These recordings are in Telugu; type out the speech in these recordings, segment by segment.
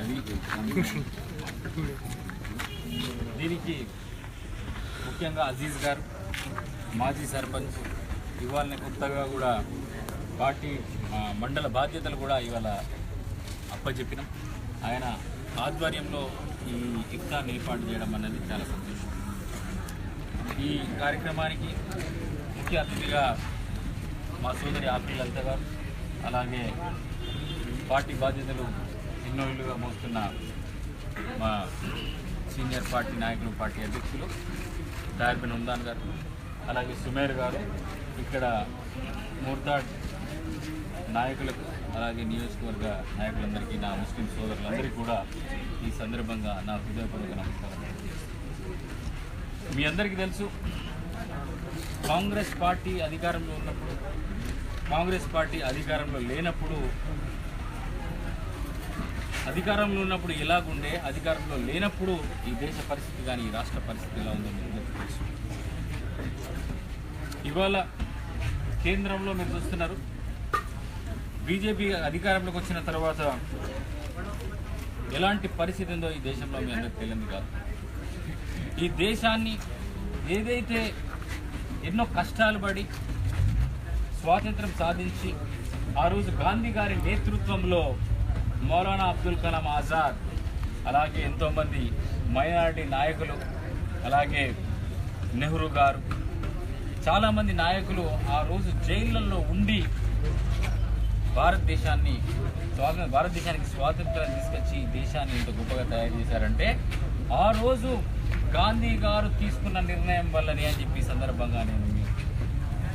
ఉన్నది. దీనికి ముఖ్యంగా అజీజ్ గారు మాజీ సర్పంచ్ ఇవాళ కొత్తగా కూడా పార్టీ మండల బాధ్యతలు కూడా ఇవాళ అప్పచెప్పినాం. ఆయన ఆధ్వర్యంలో ఈ ఇఫ్తార్ని ఏర్పాటు చేయడం అనేది చాలా సంతోషం. ఈ కార్యక్రమానికి ముఖ్య అతిథిగా మా సోదరి ఆపిల్ లలిత గారు, అలాగే పార్టీ బాధ్యతలు ఎన్నో ఇళ్ళుగా మోస్తున్న మా సీనియర్ పార్టీ నాయకులు, పార్టీ అధ్యక్షులు దార్బిన్ ఉందాన్ గారు, అలాగే సుమేర్ గారు, ఇక్కడ మోర్తాడ్ నాయకులకు, అలాగే నియోజకవర్గ నాయకులందరికీ, నా ముస్లిం సోదరులందరికీ కూడా ఈ సందర్భంగా నా హృదయపూర్వక నమస్కారం. మీ అందరికీ తెలుసు, కాంగ్రెస్ పార్టీ అధికారంలో ఉన్నప్పుడు, కాంగ్రెస్ పార్టీ అధికారంలో లేనప్పుడు, అధికారంలో ఉన్నప్పుడు ఎలాగుండే, అధికారంలో లేనప్పుడు ఈ దేశ పరిస్థితి కానీ ఈ రాష్ట్ర పరిస్థితి ఎలా ఉందో మీకు తెలుసు. ఇవాళ కేంద్రంలో మీరు చూస్తున్నారు, బీజేపీ అధికారంలోకి వచ్చిన తర్వాత ఎలాంటి పరిస్థితి ఉందో ఈ దేశంలో మీ అందరికీ తెలియదు కాదు. ఈ దేశాన్ని ఏదైతే ఎన్నో కష్టాలు పడి స్వాతంత్రం సాధించి ఆ రోజు గాంధీ గారి నేతృత్వంలో మౌలానా అబ్దుల్ కలాం ఆజాద్, అలాగే ఎంతోమంది మైనారిటీ నాయకులు, అలాగే నెహ్రూ గారు, చాలామంది నాయకులు ఆ రోజు జైళ్ళల్లో ఉండి భారతదేశానికి స్వాతంత్రం తీసుకొచ్చి ఈ దేశాన్ని ఇంత గొప్పగా తయారు చేశారంటే ఆ రోజు గాంధీ గారు తీసుకున్న నిర్ణయం వల్లనే అని చెప్పి సందర్భంగా నేను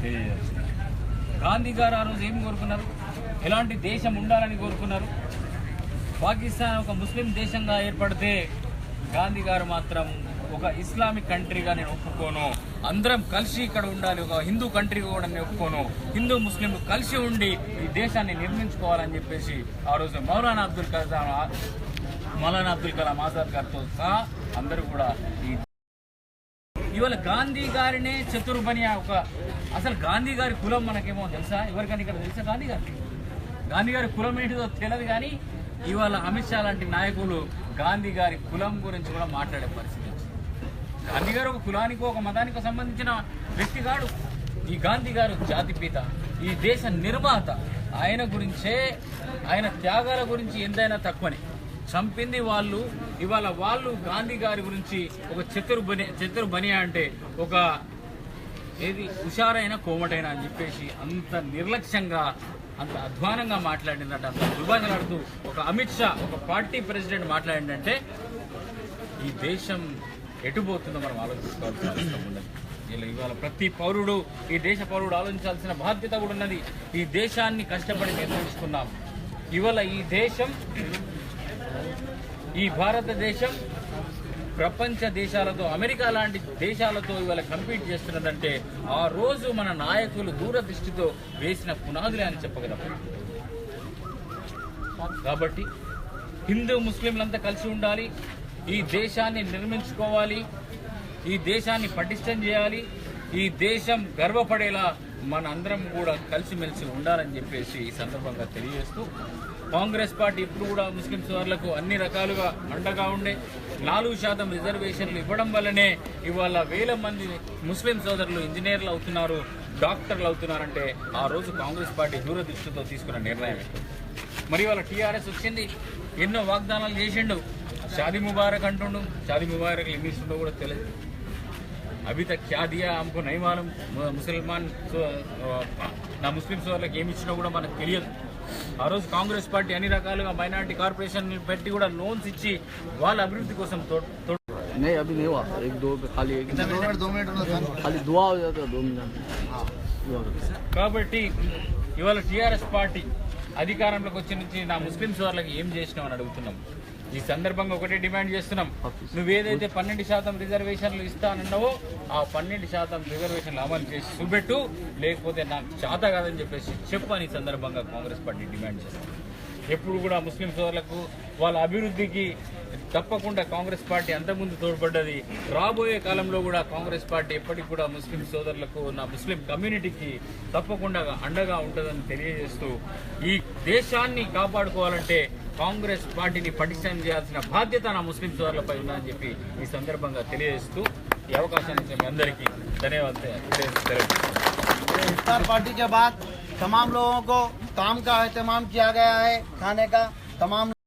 తెలియజేస్తున్నాను. గాంధీ గారు ఆ రోజు ఏం కోరుకున్నారు, ఎలాంటి దేశం ఉండాలని కోరుకున్నారు. పాకిస్తాన్ ఒక ముస్లిం దేశంగా ఏర్పడితే గాంధీ గారు మాత్రం ఒక ఇస్లామిక్ కంట్రీగా నేను ఒప్పుకోను, అందరం కలిసి ఇక్కడ ఉండాలి, ఒక హిందూ కంట్రీగా కూడా నేను ఒప్పుకోను, హిందూ ముస్లింలు కలిసి ఉండి ఈ దేశాన్ని నిర్మించుకోవాలని చెప్పేసి ఆ రోజు మౌలానా అబ్దుల్ కలాం ఆజాద్ గారితో సహా అందరూ కూడా ఇవాళ గాంధీ గారినే చతుర్బని అసలు గాంధీ గారి కులం మనకేమో తెలుసా? ఎవరికైనా ఇక్కడ తెలుసా గాంధీ గారి కులం ఏంటిదో తెలియదు. కానీ ఇవాళ అమిత్ షా లాంటి నాయకులు గాంధీ గారి కులం గురించి కూడా మాట్లాడే పరిస్థితి వచ్చింది. గాంధీ గారు ఒక కులానికో ఒక మతానికో సంబంధించిన వ్యక్తి కాడు. ఈ గాంధీ గారు జాతిపిత, ఈ దేశ నిర్మాత. ఆయన గురించే, ఆయన త్యాగాల గురించి ఎంతైనా తక్కువని. చంపింది వాళ్ళు. ఇవాళ వాళ్ళు గాంధీ గారి గురించి ఒక చతుర్బనియా అంటే ఒక ఏది హుషారైన కోమటైన అని చెప్పేసి అంత నిర్లక్ష్యంగా, అంత అధ్వానంగా మాట్లాడినట్టు, అంత దుర్భాషలాడుతూ ఒక అమిత్ షా, ఒక పార్టీ ప్రెసిడెంట్ మాట్లాడిందంటే ఈ దేశం ఎటుపోతుందో మనం ఆలోచించుకోవాల్సిన అవసరం ఉన్నది. ఇవాళ ప్రతి పౌరుడు, ఈ దేశ పౌరుడు ఆలోచించాల్సిన బాధ్యత కూడా ఉన్నది. ఈ దేశాన్ని కష్టపడి నిర్మించుకున్నాం. ఇవాళ ఈ దేశం, ఈ భారతదేశం ప్రపంచ దేశాలతో, అమెరికా లాంటి దేశాలతో ఇవాళ కంపీట్ చేస్తున్నదంటే ఆ రోజు మన నాయకులు దూరదృష్టితో వేసిన పునాదులే అని చెప్పగలం. కాబట్టి హిందూ ముస్లింలంతా కలిసి ఉండాలి, ఈ దేశాన్ని నిర్మించుకోవాలి, ఈ దేశాన్ని పటిష్టం చేయాలి, ఈ దేశం గర్వపడేలా మన అందరం కూడా కలిసిమెలిసి ఉండాలని చెప్పేసి ఈ సందర్భంగా తెలియజేస్తూ, కాంగ్రెస్ పార్టీ ఇప్పుడు కూడా ముస్లిం సోదరులకు అన్ని రకాలుగా అండగా ఉండే 4% రిజర్వేషన్లు ఇవ్వడం వల్లనే ఇవాళ వేల మంది ముస్లిం సోదరులు ఇంజనీర్లు అవుతున్నారు, డాక్టర్లు అవుతున్నారంటే ఆ రోజు కాంగ్రెస్ పార్టీ దూరదృష్టితో తీసుకున్న నిర్ణయమే. మరి వాళ్ళ టీఆర్ఎస్ వచ్చింది, ఎన్నో వాగ్దానాలు చేసిండు, షాదీ ముబారక్ అంటుండు. షాదీ ముబారక్ ఎన్ని ఇస్తుండో కూడా తెలియదు. అభి తక్ క్యా దియా హమ్కో నహీ మాలూమ్. నా ముస్లిం సోదరులకు ఏమి ఇచ్చినా కూడా మనకు తెలియదు. ఆ రోజు కాంగ్రెస్ పార్టీ అన్ని రకాలుగా మైనారిటీ కార్పొరేషన్ పెట్టి కూడా లోన్స్ ఇచ్చి వాళ్ళ అభివృద్ధి కోసం नहीं अभी नहीं हुआ, एक दो खाली एक दो मिनट खाली दुआ हो जाता 2 मिनट. కాబట్టి ఇవాళ టీఆర్ఎస్ పార్టీ అధికారంలోకి వచ్చి నుంచి నా ముస్లిం సోదరులకు ఏం చేసినావు అని అడుగుతున్నాం. ఈ సందర్భంగా ఒకటే డిమాండ్ చేస్తున్నాం, నువ్వేదైతే 12% రిజర్వేషన్లు ఇస్తానన్నావో ఆ 12% రిజర్వేషన్లు అమలు చేసి చూపెట్టు, లేకపోతే నాకు చేత కాదని చెప్పేసి చెప్పని సందర్భంగా కాంగ్రెస్ పార్టీ డిమాండ్ చేస్తాం. ఎప్పుడు కూడా ముస్లిం సోదరులకు వాళ్ళ అభివృద్ధికి తప్పకుండా కాంగ్రెస్ పార్టీ అంతకుముందు తోడ్పడ్డది. రాబోయే కాలంలో కూడా కాంగ్రెస్ పార్టీ ఎప్పటికి కూడా ముస్లిం సోదరులకు, నా ముస్లిం కమ్యూనిటీకి తప్పకుండా అండగా ఉంటుందని తెలియజేస్తూ, ఈ దేశాన్ని కాపాడుకోవాలంటే కాంగ్రెస్ పార్టీని పటిష్టం చేయాల్సిన బాధ్యత నా ముస్లిం సోదరులపై ఉందని చెప్పి ఈ సందర్భంగా తెలియజేస్తూ ఈ అవకాశాన్ని ఇచ్చిన మీ అందరికీ ధన్యవాదాలు తెలియజేస్తున్నాను. इफ्तार पार्टी के बाद तमाम लोगों को काम का एहतमाम किया गया है, खाने का तमाम